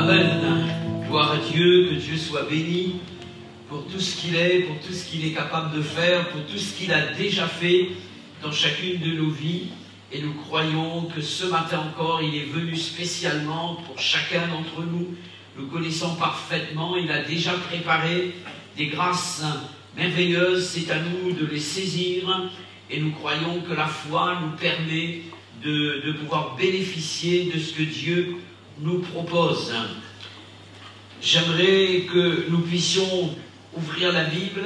Amen. Gloire à Dieu, que Dieu soit béni pour tout ce qu'il est, pour tout ce qu'il est capable de faire, pour tout ce qu'il a déjà fait dans chacune de nos vies. Et nous croyons que ce matin encore, il est venu spécialement pour chacun d'entre nous. Nous connaissons parfaitement, il a déjà préparé des grâces merveilleuses. C'est à nous de les saisir. Et nous croyons que la foi nous permet de pouvoir bénéficier de ce que Dieu nous propose. J'aimerais que nous puissions ouvrir la Bible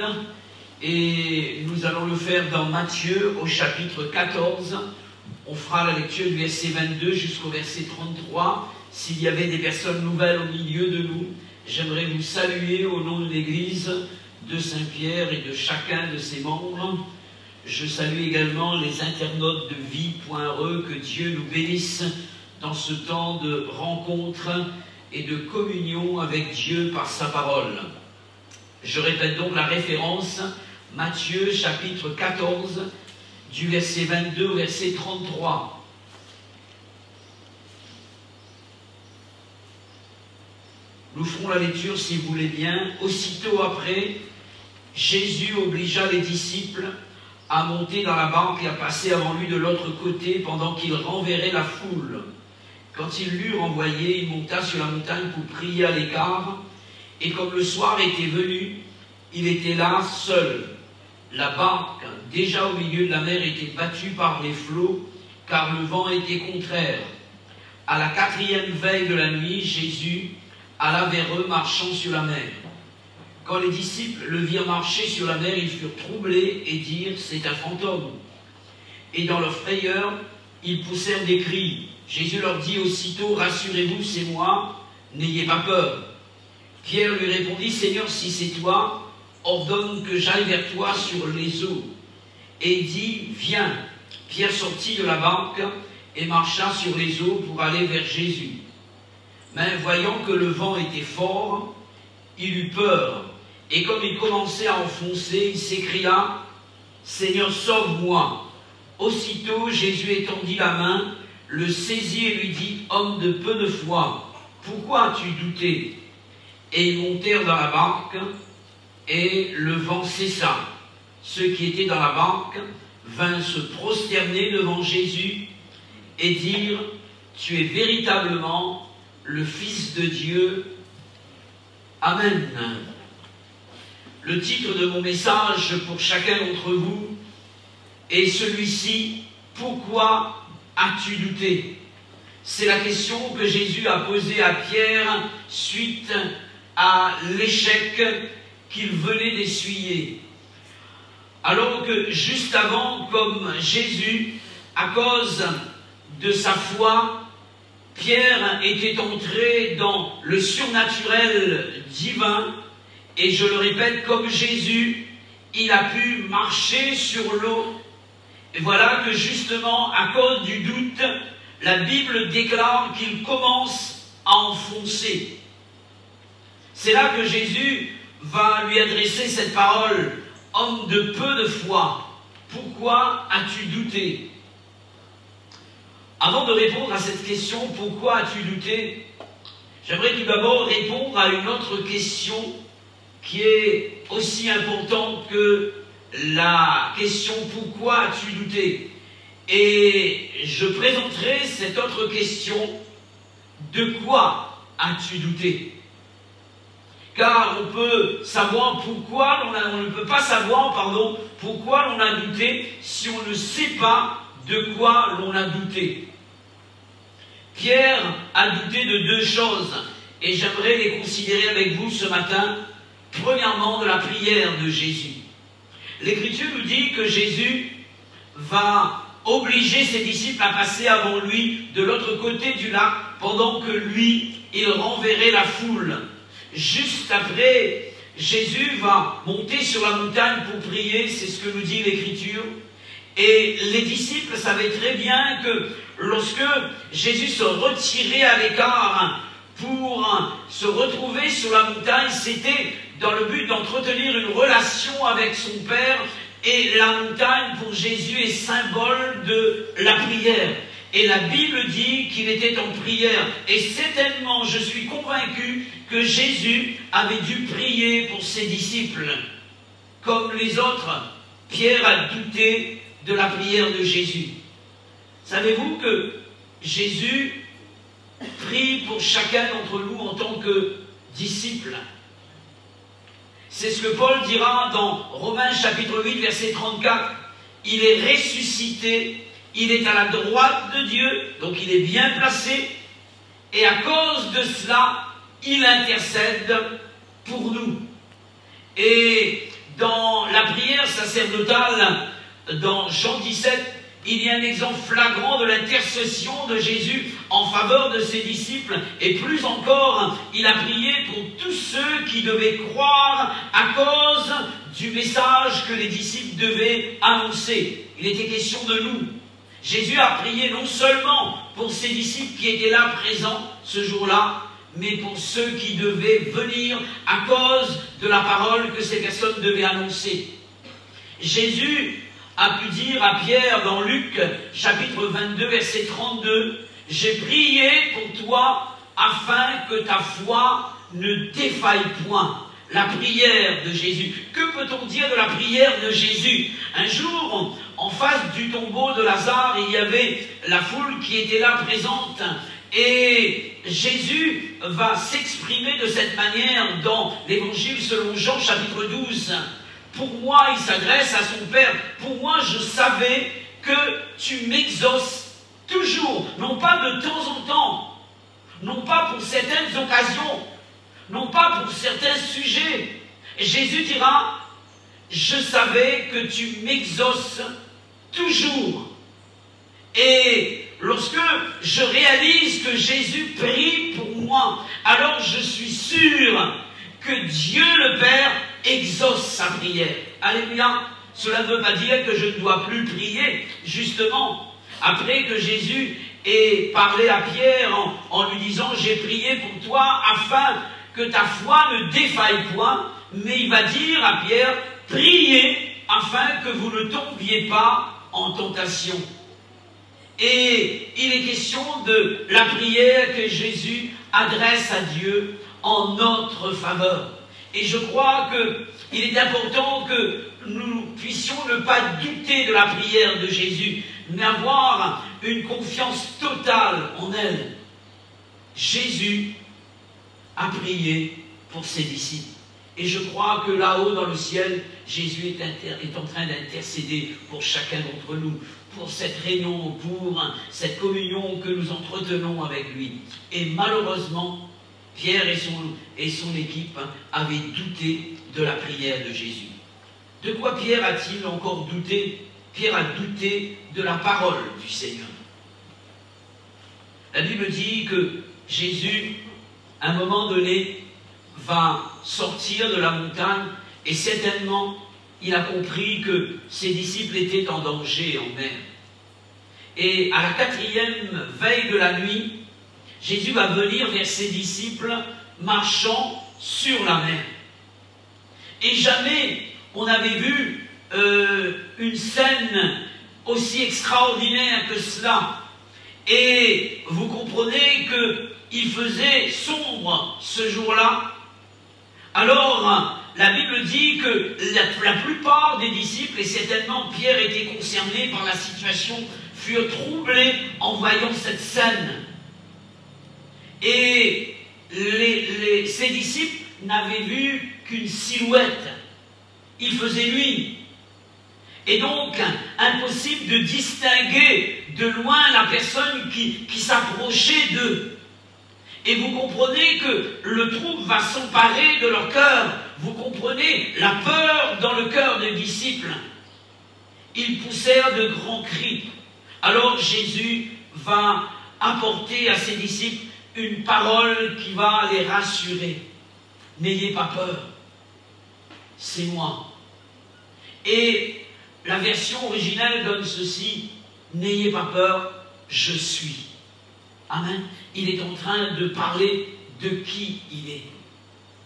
et nous allons le faire dans Matthieu au chapitre 14. On fera la lecture du verset 22 jusqu'au verset 33. S'il y avait des personnes nouvelles au milieu de nous, j'aimerais vous saluer au nom de l'Église de Saint-Pierre et de chacun de ses membres. Je salue également les internautes de vie.re, que Dieu nous bénisse dans ce temps de rencontre et de communion avec Dieu par sa parole. Je répète donc la référence, Matthieu chapitre 14, du verset 22 au verset 33. Nous ferons la lecture si vous voulez bien. Aussitôt après, Jésus obligea les disciples à monter dans la barque et à passer avant lui de l'autre côté pendant qu'il renverrait la foule. Quand il l'eut renvoyé, il monta sur la montagne pour prier à l'écart, et comme le soir était venu, il était là seul. La barque, déjà au milieu de la mer, était battue par les flots, car le vent était contraire. À la 4e veille de la nuit, Jésus alla vers eux marchant sur la mer. Quand les disciples le virent marcher sur la mer, ils furent troublés et dirent « c'est un fantôme ». Et dans leur frayeur, ils poussèrent des cris. Jésus leur dit aussitôt « rassurez-vous, c'est moi, n'ayez pas peur ». Pierre lui répondit « Seigneur, si c'est toi, ordonne que j'aille vers toi sur les eaux. » Et il dit « viens ». Pierre sortit de la barque et marcha sur les eaux pour aller vers Jésus. Mais voyant que le vent était fort, il eut peur. Et comme il commençait à enfoncer, il s'écria « Seigneur, sauve-moi » Aussitôt Jésus étendit la main, le saisit et lui dit « Homme de peu de foi, pourquoi as-tu douté ?» Et ils montèrent dans la barque, et le vent cessa. Ceux qui étaient dans la barque vinrent se prosterner devant Jésus et dirent « Tu es véritablement le Fils de Dieu. Amen. » Le titre de mon message pour chacun d'entre vous est celui-ci, « Pourquoi as-tu douté ?» C'est la question que Jésus a posée à Pierre suite à l'échec qu'il venait d'essuyer. Alors que juste avant, comme Jésus, à cause de sa foi, Pierre était entré dans le surnaturel divin. Et je le répète, comme Jésus, il a pu marcher sur l'eau. Et voilà que justement, à cause du doute, la Bible déclare qu'il commence à enfoncer. C'est là que Jésus va lui adresser cette parole. « Homme de peu de foi, pourquoi as-tu douté ?» Avant de répondre à cette question, « Pourquoi as-tu douté ?» j'aimerais tout d'abord répondre à une autre question qui est aussi importante que la question « Pourquoi as-tu douté ?» Et je présenterai cette autre question « De quoi as-tu douté ?» Car on peut savoir pourquoi, on ne peut pas savoir, pourquoi l'on a douté si on ne sait pas de quoi l'on a douté. Pierre a douté de deux choses, et j'aimerais les considérer avec vous ce matin. Premièrement, de la prière de Jésus. L'Écriture nous dit que Jésus va obliger ses disciples à passer avant lui de l'autre côté du lac, pendant que lui, il renverrait la foule. Juste après, Jésus va monter sur la montagne pour prier, c'est ce que nous dit l'Écriture. Et les disciples savaient très bien que lorsque Jésus se retirait à l'écart pour se retrouver sur la montagne, c'était dans le but d'entretenir une relation avec son Père. Et la montagne, pour Jésus, est symbole de la prière. Et la Bible dit qu'il était en prière. Et certainement, je suis convaincu que Jésus avait dû prier pour ses disciples. Comme les autres, Pierre a douté de la prière de Jésus. Savez-vous que Jésus prie pour chacun d'entre nous en tant que disciple? C'est ce que Paul dira dans Romains chapitre 8, verset 34. Il est ressuscité, il est à la droite de Dieu, donc il est bien placé, et à cause de cela, il intercède pour nous. Et dans la prière sacerdotale, dans Jean 17, il y a un exemple flagrant de l'intercession de Jésus en faveur de ses disciples. Et plus encore, il a prié pour tous ceux qui devaient croire à cause du message que les disciples devaient annoncer. Il était question de nous. Jésus a prié non seulement pour ses disciples qui étaient là présents ce jour-là, mais pour ceux qui devaient venir à cause de la parole que ces personnes devaient annoncer. Jésus a pu dire à Pierre dans Luc chapitre 22 verset 32, « J'ai prié pour toi afin que ta foi ne défaille point. » La prière de Jésus. Que peut-on dire de la prière de Jésus? Un jour, en face du tombeau de Lazare, il y avait la foule qui était là présente. Et Jésus va s'exprimer de cette manière dans l'évangile selon Jean chapitre 12. Pour moi, il s'adresse à son Père. Pour moi, je savais que tu m'exauces toujours, non pas de temps en temps, non pas pour certaines occasions, non pas pour certains sujets. Et Jésus dira, je savais que tu m'exauces toujours. Et lorsque je réalise que Jésus prie pour moi, alors je suis sûr que Dieu le Père exauce sa prière. Alléluia. Cela ne veut pas dire que je ne dois plus prier. Justement, après que Jésus ait parlé à Pierre en lui disant « J'ai prié pour toi afin que ta foi ne défaille point », mais il va dire à Pierre « Priez afin que vous ne tombiez pas en tentation ». Et il est question de la prière que Jésus adresse à Dieu en notre faveur. Et je crois qu'il est important que nous puissions ne pas douter de la prière de Jésus, mais avoir une confiance totale en elle. Jésus a prié pour ses disciples. Et je crois que là-haut dans le ciel, Jésus est en train d'intercéder pour chacun d'entre nous, pour cette réunion, pour cette communion que nous entretenons avec lui. Et malheureusement, Pierre et son équipe avaient douté de la prière de Jésus. De quoi Pierre a-t-il encore douté? Pierre a douté de la parole du Seigneur. La Bible dit que Jésus, à un moment donné, va sortir de la montagne et certainement, il a compris que ses disciples étaient en danger en mer. Et à la 4e veille de la nuit, Jésus va venir vers ses disciples marchant sur la mer. Et jamais on n'avait vu une scène aussi extraordinaire que cela. Et vous comprenez qu'il faisait sombre ce jour-là. Alors, la Bible dit que la plupart des disciples, et certainement Pierre était concerné par la situation, furent troublés en voyant cette scène. Et ses disciples n'avaient vu qu'une silhouette. Il faisait nuit. Et donc, impossible de distinguer de loin la personne qui s'approchait d'eux. Et vous comprenez que le trouble va s'emparer de leur cœur. Vous comprenez la peur dans le cœur des disciples. Ils poussèrent de grands cris. Alors Jésus va apporter à ses disciples une parole qui va les rassurer. N'ayez pas peur. C'est moi. Et la version originale donne ceci. N'ayez pas peur, je suis. Amen. Il est en train de parler de qui il est.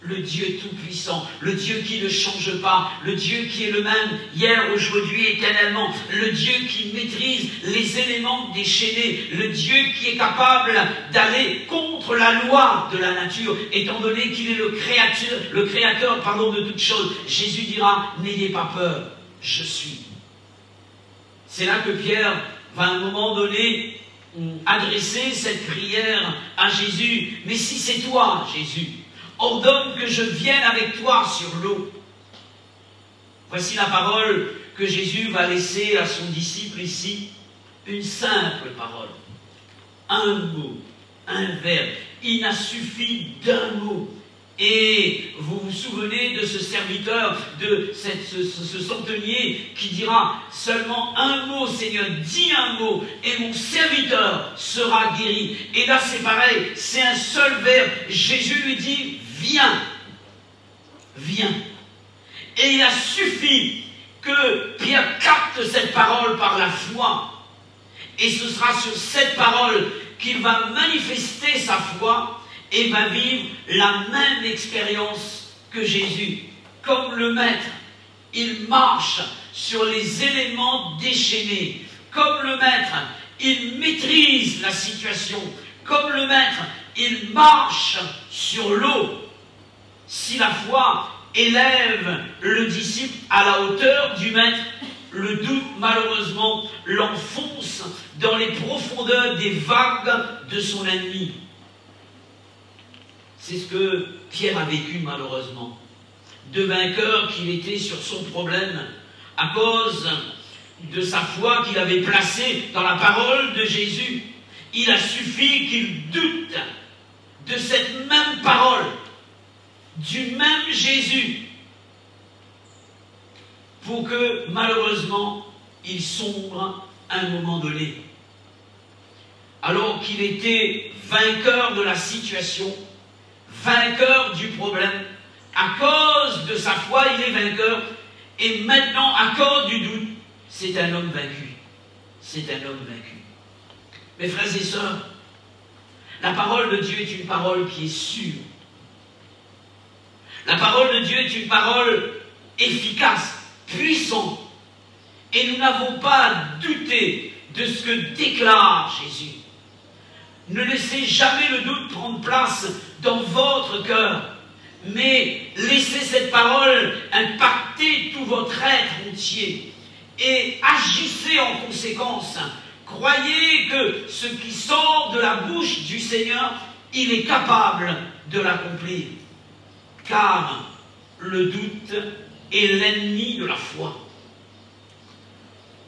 le Dieu tout-puissant, le Dieu qui ne change pas, le Dieu qui est le même hier, aujourd'hui, éternellement, le Dieu qui maîtrise les éléments déchaînés, le Dieu qui est capable d'aller contre la loi de la nature, étant donné qu'il est le créateur de toutes choses. Jésus dira, n'ayez pas peur, je suis. C'est là que Pierre va à un moment donné adresser cette prière à Jésus. Mais si c'est toi, Jésus, ordonne que je vienne avec toi sur l'eau. Voici la parole que Jésus va laisser à son disciple ici. Une simple parole. Un mot, un verbe. Il n'a suffi d'un mot. Et vous vous souvenez de ce serviteur, de ce centenier qui dira seulement un mot, Seigneur, dis un mot, et mon serviteur sera guéri. Et là c'est pareil, c'est un seul verbe. Jésus lui dit, viens, viens. Et il a suffi que Pierre capte cette parole par la foi. Et ce sera sur cette parole qu'il va manifester sa foi et va vivre la même expérience que Jésus. Comme le Maître, il marche sur les éléments déchaînés. Comme le Maître, il maîtrise la situation. Comme le Maître, il marche sur l'eau. Si la foi élève le disciple à la hauteur du Maître, le doute, malheureusement, l'enfonce dans les profondeurs des vagues de son ennemi. C'est ce que Pierre a vécu, malheureusement. De vainqueur qu'il était sur son problème, à cause de sa foi qu'il avait placée dans la parole de Jésus. Il a suffi qu'il doute de cette même parole, du même Jésus, pour que, malheureusement, il sombre à un moment donné. Alors qu'il était vainqueur de la situation, vainqueur du problème, à cause de sa foi, il est vainqueur, et maintenant, à cause du doute, c'est un homme vaincu. C'est un homme vaincu. Mes frères et sœurs, la parole de Dieu est une parole qui est sûre. La parole de Dieu est une parole efficace, puissante. Et nous n'avons pas à douter de ce que déclare Jésus. Ne laissez jamais le doute prendre place dans votre cœur, mais laissez cette parole impacter tout votre être entier et agissez en conséquence. Croyez que ce qui sort de la bouche du Seigneur, il est capable de l'accomplir. Car le doute est l'ennemi de la foi.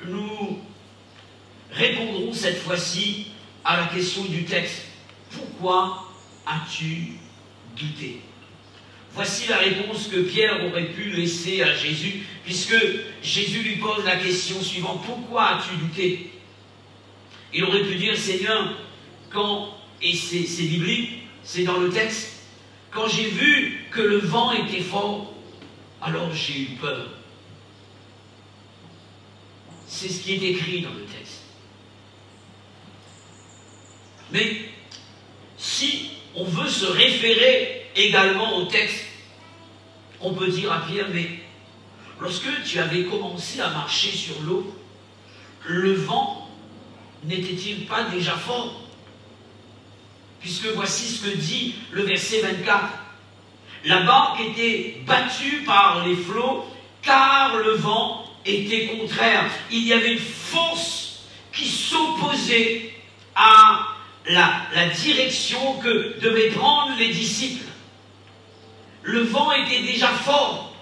Nous répondrons cette fois-ci à la question du texte. Pourquoi as-tu douté? Voici la réponse que Pierre aurait pu laisser à Jésus, puisque Jésus lui pose la question suivante. Pourquoi as-tu douté? Il aurait pu dire, Seigneur, et c'est biblique, c'est dans le texte, quand j'ai vu que le vent était fort, alors j'ai eu peur. C'est ce qui est écrit dans le texte. Mais si on veut se référer également au texte, on peut dire à Pierre, mais lorsque tu avais commencé à marcher sur l'eau, le vent n'était-il pas déjà fort? Puisque voici ce que dit le verset 24. La barque était battue par les flots, car le vent était contraire. Il y avait une force qui s'opposait à la direction que devaient prendre les disciples. Le vent était déjà fort.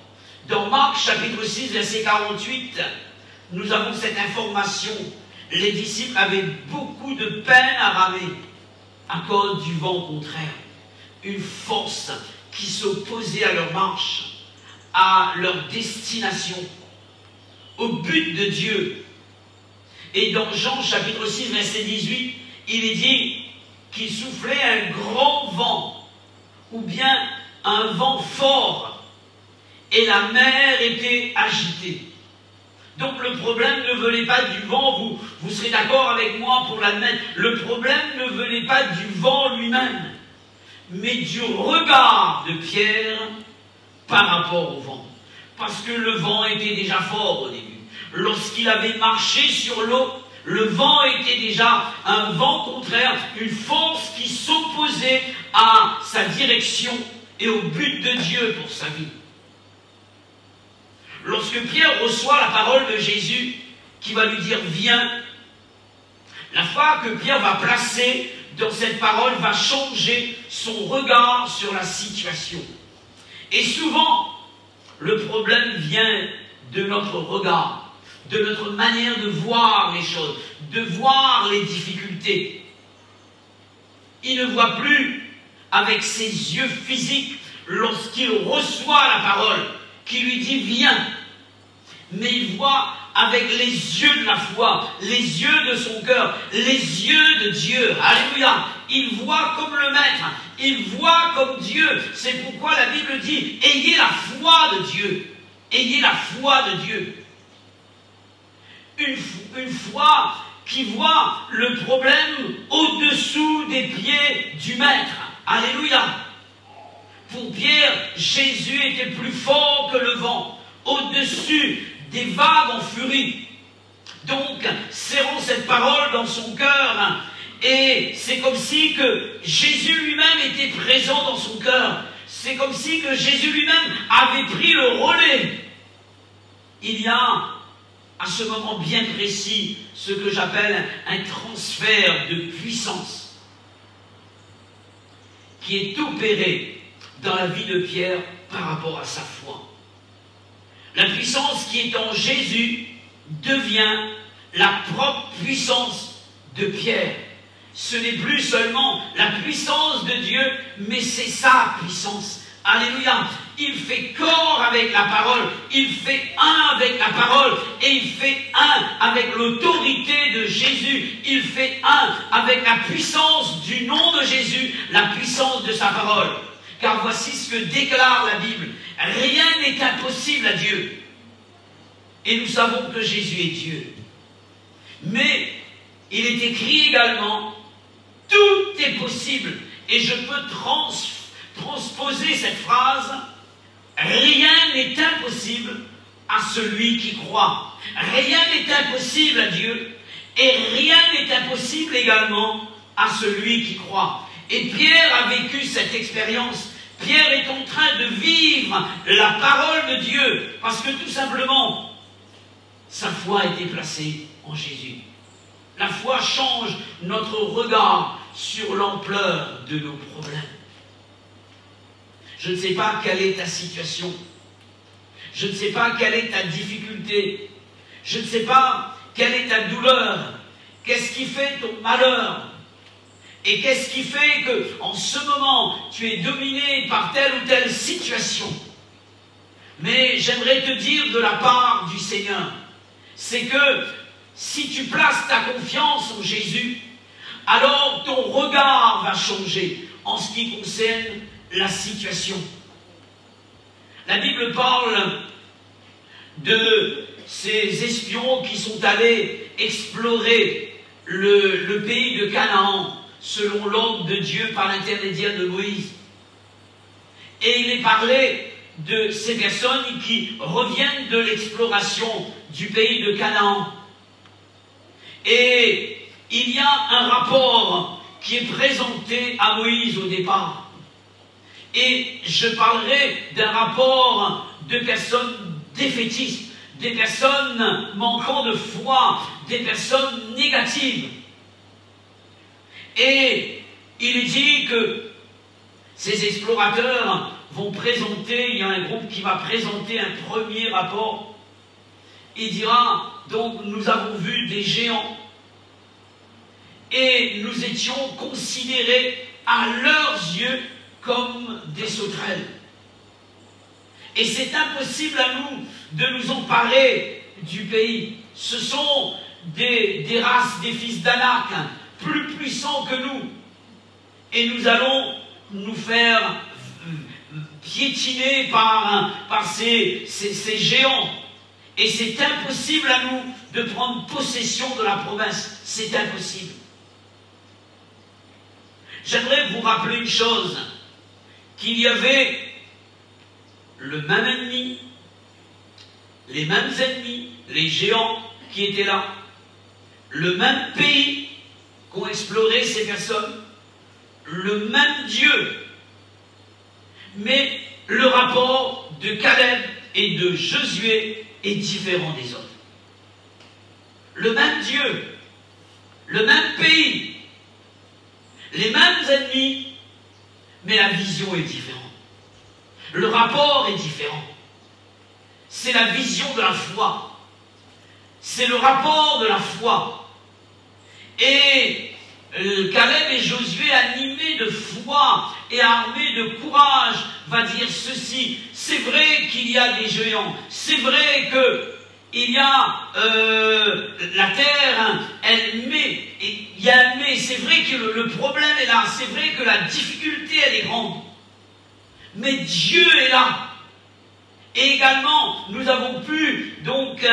Dans Marc chapitre 6, verset 48, nous avons cette information. Les disciples avaient beaucoup de peine à ramer à cause du vent contraire. Une force qui s'opposait à leur marche, à leur destination, au but de Dieu. Et dans Jean chapitre 6, verset 18, il est dit qu'il soufflait un grand vent, ou bien un vent fort, et la mer était agitée. Donc le problème ne venait pas du vent, vous serez d'accord avec moi pour l'admettre, le problème ne venait pas du vent lui-même, mais du regard de Pierre par rapport au vent. Parce que le vent était déjà fort au début. Lorsqu'il avait marché sur l'eau, le vent était déjà un vent contraire, une force qui s'opposait à sa direction et au but de Dieu pour sa vie. Lorsque Pierre reçoit la parole de Jésus qui va lui dire « Viens », la foi que Pierre va placer dans cette parole va changer son regard sur la situation. Et souvent, le problème vient de notre regard, de notre manière de voir les choses, de voir les difficultés. Il ne voit plus avec ses yeux physiques lorsqu'il reçoit la parole qui lui dit « Viens ». Mais il voit avec les yeux de la foi, les yeux de son cœur, les yeux de Dieu. Alléluia. Il voit comme le Maître, il voit comme Dieu. C'est pourquoi la Bible dit, ayez la foi de Dieu. Ayez la foi de Dieu. Une foi qui voit le problème au-dessous des pieds du Maître. Alléluia. Pour Pierre, Jésus était plus fort que le vent, au-dessus des vagues en furie. Donc, serrant cette parole dans son cœur, et c'est comme si que Jésus lui-même était présent dans son cœur. C'est comme si que Jésus lui-même avait pris le relais. Il y a, à ce moment bien précis, ce que j'appelle un transfert de puissance qui est opéré dans la vie de Pierre par rapport à sa foi. La puissance qui est en Jésus devient la propre puissance de Pierre. Ce n'est plus seulement la puissance de Dieu, mais c'est sa puissance. Alléluia. Il fait corps avec la parole, il fait un avec la parole, et il fait un avec l'autorité de Jésus. Il fait un avec la puissance du nom de Jésus, la puissance de sa parole. Car voici ce que déclare la Bible. Rien n'est impossible à Dieu. Et nous savons que Jésus est Dieu. Mais il est écrit également, tout est possible. Et je peux transposer cette phrase, rien n'est impossible à celui qui croit. Rien n'est impossible à Dieu. Et rien n'est impossible également à celui qui croit. Et Pierre a vécu cette expérience. Pierre est en train de vivre la parole de Dieu parce que tout simplement, sa foi a été placée en Jésus. La foi change notre regard sur l'ampleur de nos problèmes. Je ne sais pas quelle est ta situation. Je ne sais pas quelle est ta difficulté. Je ne sais pas quelle est ta douleur. Qu'est-ce qui fait ton malheur? Et qu'est-ce qui fait qu'en ce moment, tu es dominé par telle ou telle situation? Mais j'aimerais te dire de la part du Seigneur, c'est que si tu places ta confiance en Jésus, alors ton regard va changer en ce qui concerne la situation. La Bible parle de ces espions qui sont allés explorer le pays de Canaan, selon l'ordre de Dieu par l'intermédiaire de Moïse. Et il est parlé de ces personnes qui reviennent de l'exploration du pays de Canaan. Et il y a un rapport qui est présenté à Moïse au départ. Et je parlerai d'un rapport de personnes défaitistes, des personnes manquant de foi, des personnes négatives. Et il est dit que ces explorateurs vont présenter, il y a un groupe qui va présenter un premier rapport. Il dira, donc nous avons vu des géants et nous étions considérés à leurs yeux comme des sauterelles. Et c'est impossible à nous de nous emparer du pays. Ce sont des races, des fils d'Anak, plus puissants que nous. Et nous allons nous faire piétiner par ces géants. Et c'est impossible à nous de prendre possession de la promesse. C'est impossible. J'aimerais vous rappeler une chose. qu'il y avait le même ennemi, les mêmes ennemis, les géants qui étaient là, le même pays qu'ont exploré ces personnes, le même Dieu, mais le rapport de Caleb et de Josué est différent des autres. Le même Dieu, le même pays, les mêmes ennemis, mais la vision est différente. Le rapport est différent. C'est la vision de la foi. C'est le rapport de la foi. Et Caleb et Josué, animés de foi et armés de courage, va dire ceci. C'est vrai qu'il y a des géants. C'est vrai qu'il y a la terre, elle met, il y a un mais. C'est vrai que le problème est là. C'est vrai que la difficulté, elle est grande. Mais Dieu est là. Et également, nous avons pu donc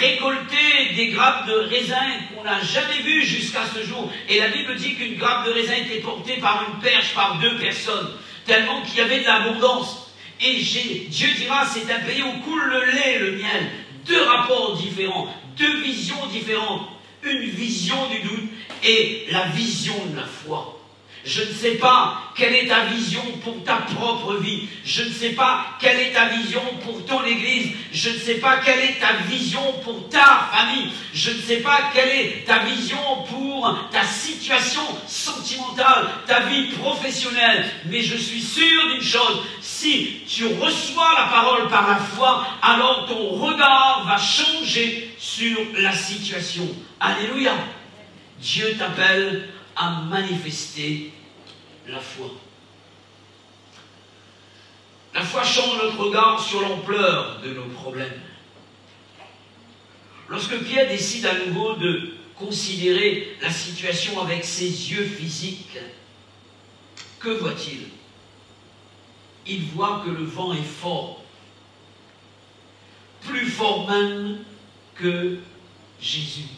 récolter des grappes de raisin qu'on n'a jamais vues jusqu'à ce jour. Et la Bible dit qu'une grappe de raisin était portée par une perche, par 2 personnes, tellement qu'il y avait de l'abondance. Et Dieu dira, c'est un pays où coule le lait et le miel. 2 rapports différents, 2 visions différentes. Une vision du doute et la vision de la foi. Je ne sais pas quelle est ta vision pour ta propre vie. Je ne sais pas quelle est ta vision pour ton église. Je ne sais pas quelle est ta vision pour ta famille. Je ne sais pas quelle est ta vision pour ta situation sentimentale, ta vie professionnelle. Mais je suis sûr d'une chose. Si tu reçois la parole par la foi, alors ton regard va changer sur la situation. Alléluia. Dieu t'appelle à manifester la foi. La foi change notre regard sur l'ampleur de nos problèmes. Lorsque Pierre décide à nouveau de considérer la situation avec ses yeux physiques, que voit-il? Il voit que le vent est fort, plus fort même que Jésus.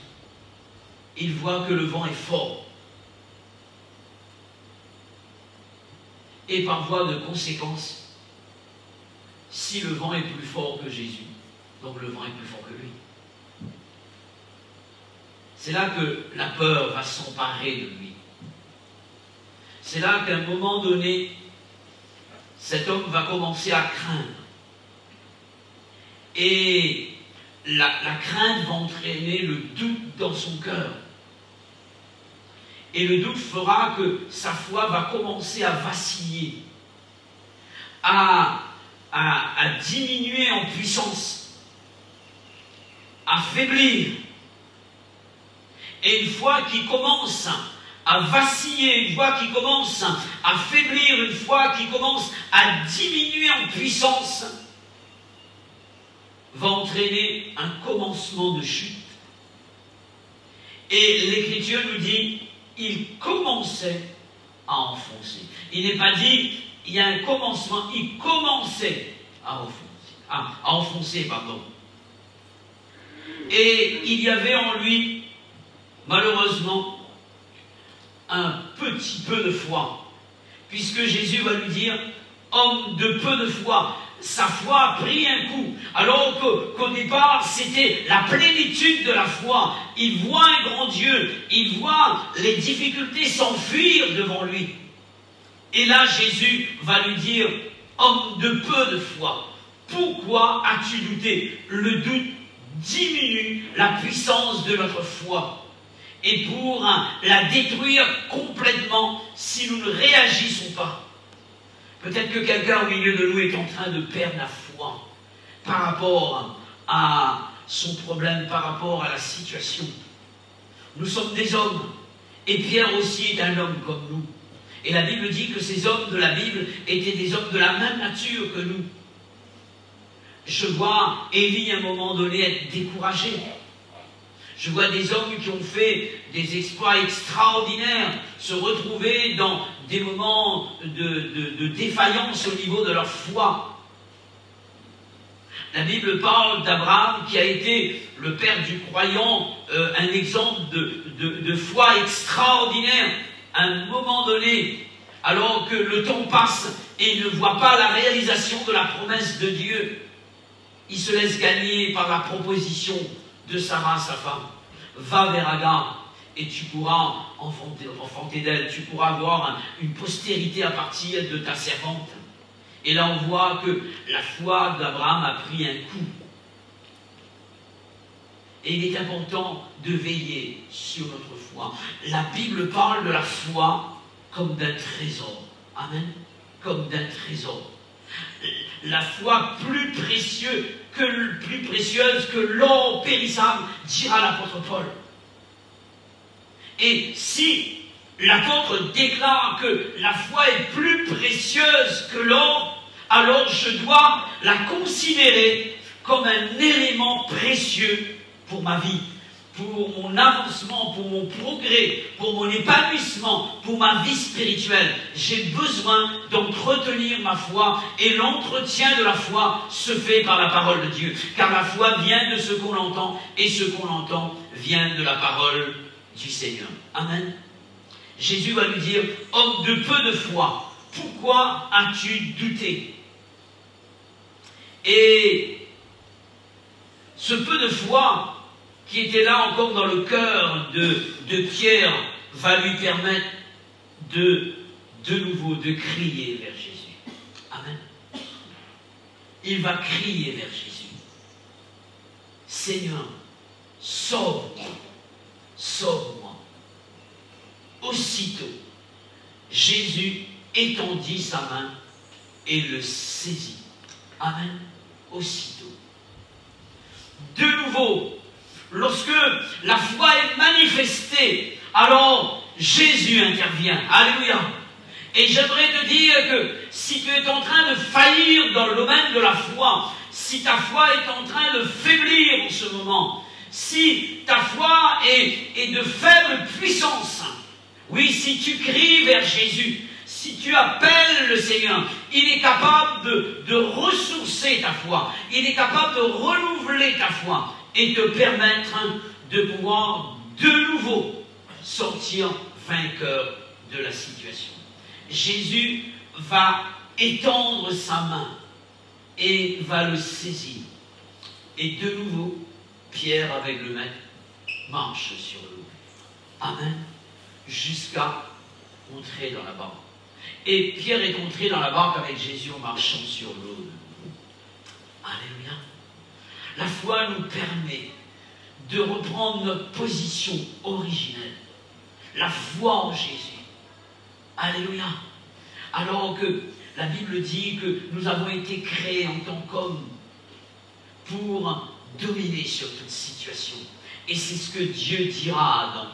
Il voit que le vent est fort. Et par voie de conséquence, si le vent est plus fort que Jésus, donc le vent est plus fort que lui. C'est là que la peur va s'emparer de lui. C'est là qu'à un moment donné, cet homme va commencer à craindre. Et la crainte va entraîner le doute dans son cœur. Et le doute fera que sa foi va commencer à vaciller, à diminuer en puissance, à faiblir. Et une fois qu'il commence à vaciller, une fois qu'il commence à faiblir, une fois qu'il commence à diminuer en puissance, va entraîner un commencement de chute. Et l'Écriture nous dit, il commençait à enfoncer. Il n'est pas dit, il y a un commencement, il commençait à enfoncer. Et il y avait en lui, malheureusement, un petit peu de foi. Puisque Jésus va lui dire, homme de peu de foi, sa foi a pris un coup. Alors qu'au départ, c'était la plénitude de la foi. Il voit un grand Dieu. Il voit les difficultés s'enfuir devant lui. Et là, Jésus va lui dire, homme de peu de foi, pourquoi as-tu douté? Le doute diminue la puissance de notre foi. Et pour la détruire complètement, si nous ne réagissons pas, peut-être que quelqu'un au milieu de nous est en train de perdre la foi par rapport à son problème, par rapport à la situation. Nous sommes des hommes, et Pierre aussi est un homme comme nous. Et la Bible dit que ces hommes de la Bible étaient des hommes de la même nature que nous. Je vois Élie à un moment donné être découragé. Je vois des hommes qui ont fait des exploits extraordinaires se retrouver dans des moments de défaillance au niveau de leur foi. La Bible parle d'Abraham qui a été le père du croyant, un exemple de foi extraordinaire. À un moment donné, alors que le temps passe, et il ne voit pas la réalisation de la promesse de Dieu, il se laisse gagner par la proposition de Sarah, sa femme. Va vers Agar et tu pourras enfanter d'elle, tu pourras avoir une postérité à partir de ta servante. Et là on voit que la foi d'Abraham a pris un coup. Et il est important de veiller sur notre foi. La Bible parle de la foi comme d'un trésor. Amen. Comme d'un trésor. La foi plus précieuse que l'or périssable, dira l'apôtre Paul. Et si l'apôtre déclare que la foi est plus précieuse que l'or, alors je dois la considérer comme un élément précieux pour ma vie, pour mon avancement, pour mon progrès, pour mon épanouissement, pour ma vie spirituelle. J'ai besoin d'entretenir ma foi, et l'entretien de la foi se fait par la parole de Dieu. Car la foi vient de ce qu'on entend, et ce qu'on entend vient de la parole du Seigneur. Amen. Jésus va lui dire, homme de peu de foi, pourquoi as-tu douté? Et ce peu de foi qui était là encore dans le cœur de Pierre va lui permettre de nouveau de crier vers Jésus. Amen. Il va crier vers Jésus. Seigneur, sauve-moi, sauve-moi. Aussitôt, Jésus étendit sa main et le saisit. Amen. Aussitôt. De nouveau, lorsque la foi est manifestée, alors Jésus intervient. Alléluia. Et j'aimerais te dire que si tu es en train de faillir dans le domaine de la foi, si ta foi est en train de faiblir en ce moment, si ta foi est de faible puissance, oui, si tu cries vers Jésus, si tu appelles le Seigneur, il est capable de ressourcer ta foi, il est capable de renouveler ta foi et te permettre de pouvoir de nouveau sortir vainqueur de la situation. Jésus va étendre sa main et va le saisir. Et de nouveau, Pierre avec le maître marche sur l'eau. Amen. Jusqu'à entrer dans la barque. Et Pierre est entré dans la barque avec Jésus en marchant sur l'eau. Alléluia. La foi nous permet de reprendre notre position originelle. La foi en Jésus. Alléluia. Alors que la Bible dit que nous avons été créés en tant qu'hommes pour dominer sur toute situation. Et c'est ce que Dieu dira à Adam.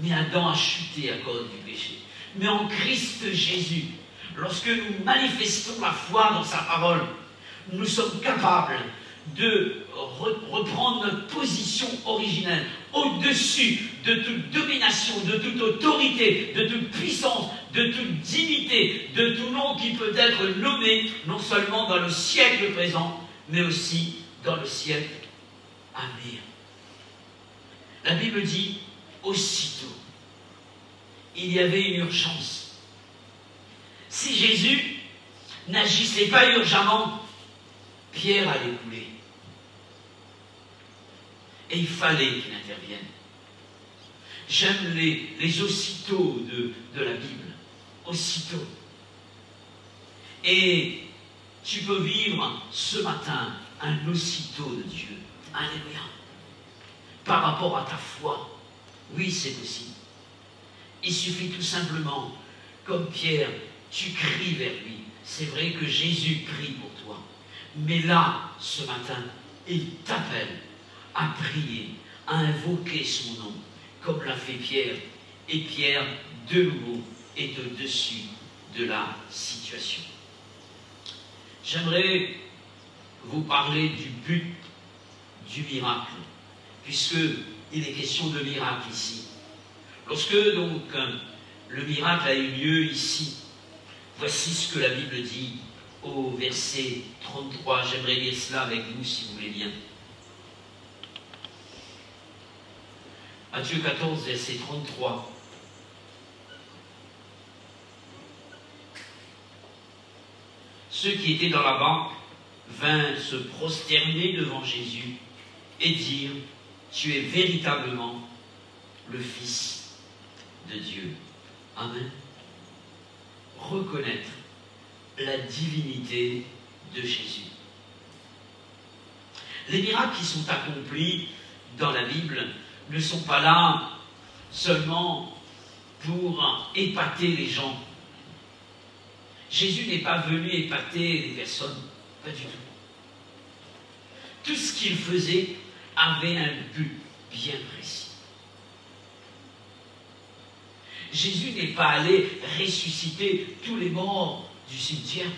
Mais Adam a chuté à cause du péché. Mais en Christ Jésus, lorsque nous manifestons la foi dans sa parole, nous sommes capables de reprendre notre position originelle au-dessus de toute domination, de toute autorité, de toute puissance, de toute dignité, de tout nom qui peut être nommé non seulement dans le siècle présent, mais aussi dans le siècle à venir. La Bible dit aussitôt, il y avait une urgence. Si Jésus n'agissait pas urgemment, Pierre allait couler. Et il fallait qu'il intervienne. J'aime les aussitôt de la Bible. Aussitôt. Et tu peux vivre ce matin un aussitôt de Dieu. Alléluia. Par rapport à ta foi. Oui, c'est possible. Il suffit tout simplement, comme Pierre, tu cries vers lui. C'est vrai que Jésus prie pour toi. Mais là, ce matin, il t'appelle à prier, à invoquer son nom, comme l'a fait Pierre. Et Pierre, de nouveau, est au-dessus de la situation. J'aimerais vous parler du but du miracle, puisqu'il est question de miracle ici. Lorsque donc le miracle a eu lieu ici, voici ce que la Bible dit au verset 33. J'aimerais lire cela avec vous si vous voulez bien. Matthieu 14, verset 33. ceux qui étaient dans la banque vinrent se prosterner devant Jésus et dire, tu es véritablement le Fils de Dieu. Amen. Reconnaître la divinité de Jésus. Les miracles qui sont accomplis dans la Bible ne sont pas là seulement pour épater les gens. Jésus n'est pas venu épater les personnes, pas du tout. Tout ce qu'il faisait avait un but bien précis. Jésus n'est pas allé ressusciter tous les morts du cimetière.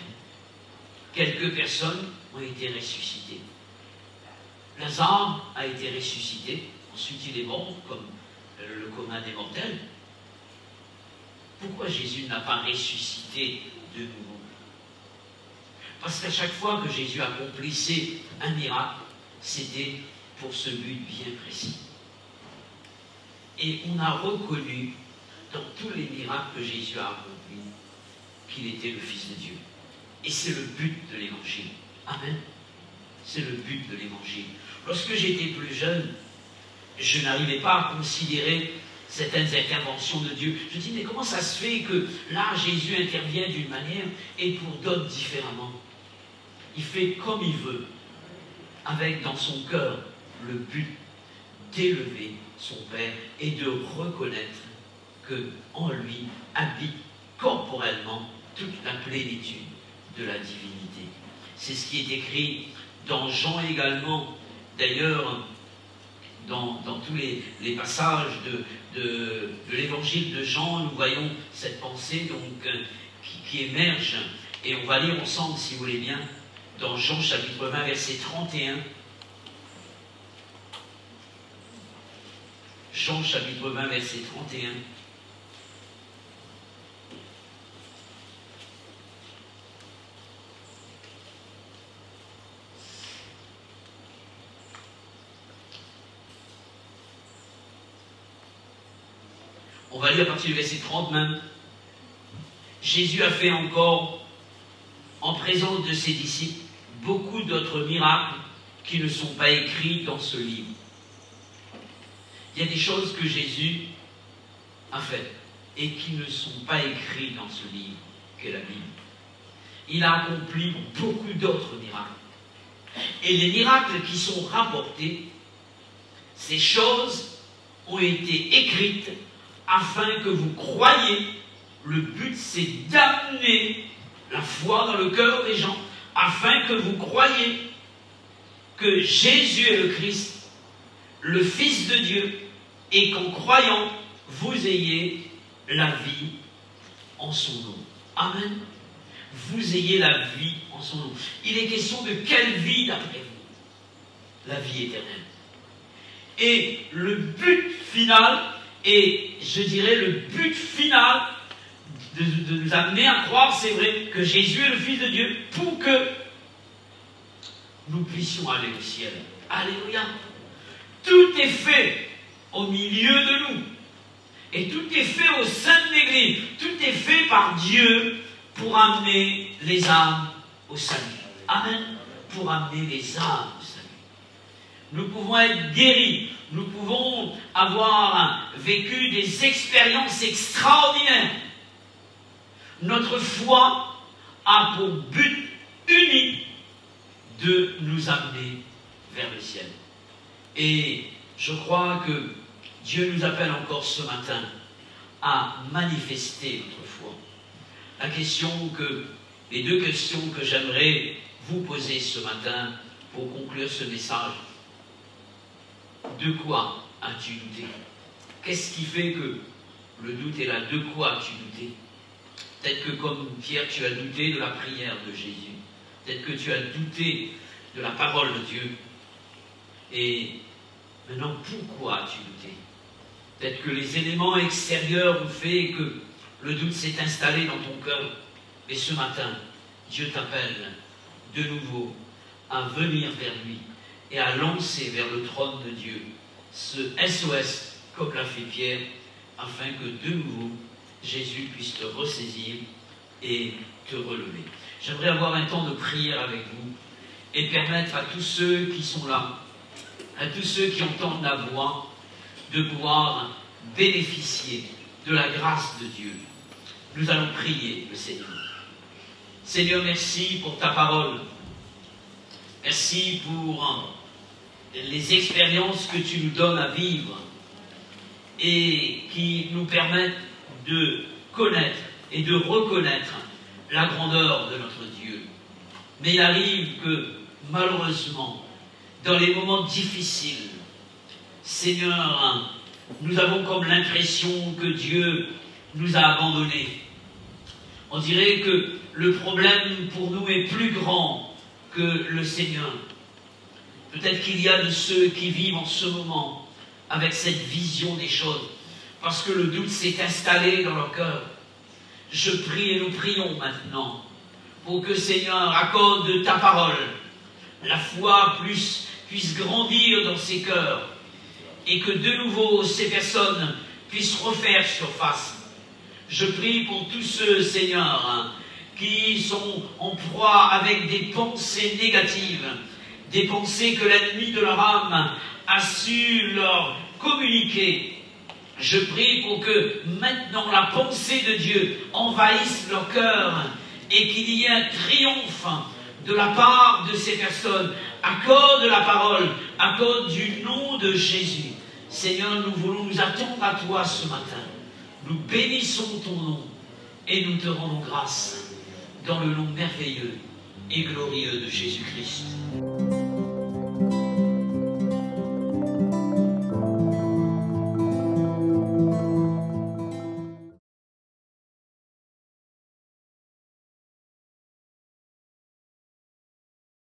Quelques personnes ont été ressuscitées. Lazare a été ressuscité, ensuite il est mort comme le commun des mortels. Pourquoi Jésus n'a pas ressuscité de nouveau? Parce qu'à chaque fois que Jésus accomplissait un miracle, c'était pour ce but bien précis. Et on a reconnu dans tous les miracles que Jésus a accomplis qu'il était le Fils de Dieu. Et c'est le but de l'Évangile. Amen. C'est le but de l'Évangile. Lorsque j'étais plus jeune, je n'arrivais pas à considérer certaines interventions de Dieu. Je me dis, mais comment ça se fait que là, Jésus intervient d'une manière et pour d'autres différemment? Il fait comme il veut, avec dans son cœur le but d'élever son Père et de reconnaître qu'en lui habite corporellement toute la plénitude de la divinité. C'est ce qui est écrit dans Jean également. D'ailleurs, dans tous les passages de l'évangile de Jean, nous voyons cette pensée donc, qui émerge. Et on va lire ensemble, si vous voulez bien, dans Jean chapitre 20, verset 31. Jean chapitre 20, verset 31. On va lire à partir du verset 30 même. Jésus a fait encore, en présence de ses disciples, beaucoup d'autres miracles qui ne sont pas écrits dans ce livre. Il y a des choses que Jésus a faites et qui ne sont pas écrites dans ce livre qu'est la Bible. Il a accompli beaucoup d'autres miracles. Et les miracles qui sont rapportés, ces choses ont été écrites afin que vous croyiez. Le but, c'est d'amener la foi dans le cœur des gens, afin que vous croyiez que Jésus est le Christ, le Fils de Dieu, et qu'en croyant, vous ayez la vie en son nom. Amen. Vous ayez la vie en son nom. Il est question de quelle vie d'après vous? La vie éternelle. Et le but final, et je dirais le but final de nous amener à croire, c'est vrai, que Jésus est le Fils de Dieu pour que nous puissions aller au ciel. Alléluia. Tout est fait au milieu de nous. Et tout est fait au sein de l'Église. Tout est fait par Dieu pour amener les âmes au salut. Amen. Pour amener les âmes au salut. Nous pouvons être guéris. Nous pouvons avoir vécu des expériences extraordinaires. Notre foi a pour but unique de nous amener vers le ciel. Et je crois que Dieu nous appelle encore ce matin à manifester notre foi. Les deux questions que j'aimerais vous poser ce matin pour conclure ce message. De quoi as-tu douté? Qu'est-ce qui fait que le doute est là? De quoi as-tu douté? Peut-être que comme Pierre, tu as douté de la prière de Jésus. Peut-être que tu as douté de la parole de Dieu. Et maintenant, pourquoi as-tu douté? Peut-être que les éléments extérieurs ont fait que le doute s'est installé dans ton cœur. Et ce matin, Dieu t'appelle de nouveau à venir vers lui et à lancer vers le trône de Dieu ce SOS comme l'a fait Pierre, afin que de nouveau Jésus puisse te ressaisir et te relever. J'aimerais avoir un temps de prière avec vous et permettre à tous ceux qui sont là, à tous ceux qui entendent la voix, de pouvoir bénéficier de la grâce de Dieu. Nous allons prier le Seigneur. Seigneur, merci pour ta parole. Merci pour les expériences que tu nous donnes à vivre et qui nous permettent de connaître et de reconnaître la grandeur de notre Dieu. Mais il arrive que, malheureusement, dans les moments difficiles, Seigneur, nous avons comme l'impression que Dieu nous a abandonnés. On dirait que le problème pour nous est plus grand que le Seigneur. Peut-être qu'il y a de ceux qui vivent en ce moment avec cette vision des choses, parce que le doute s'est installé dans leur cœur. Je prie et nous prions maintenant pour que, Seigneur, accorde ta parole, la foi puisse grandir dans ces cœurs et que de nouveau ces personnes puissent refaire surface. Je prie pour tous ceux, Seigneur, qui sont en proie avec des pensées négatives, des pensées que l'ennemi de leur âme a su leur communiquer. Je prie pour que maintenant la pensée de Dieu envahisse leur cœur et qu'il y ait un triomphe de la part de ces personnes. Accorde la parole, accorde du nom de Jésus. Seigneur, nous voulons nous attendre à toi ce matin. Nous bénissons ton nom et nous te rendons grâce dans le nom merveilleux et glorieux de Jésus-Christ.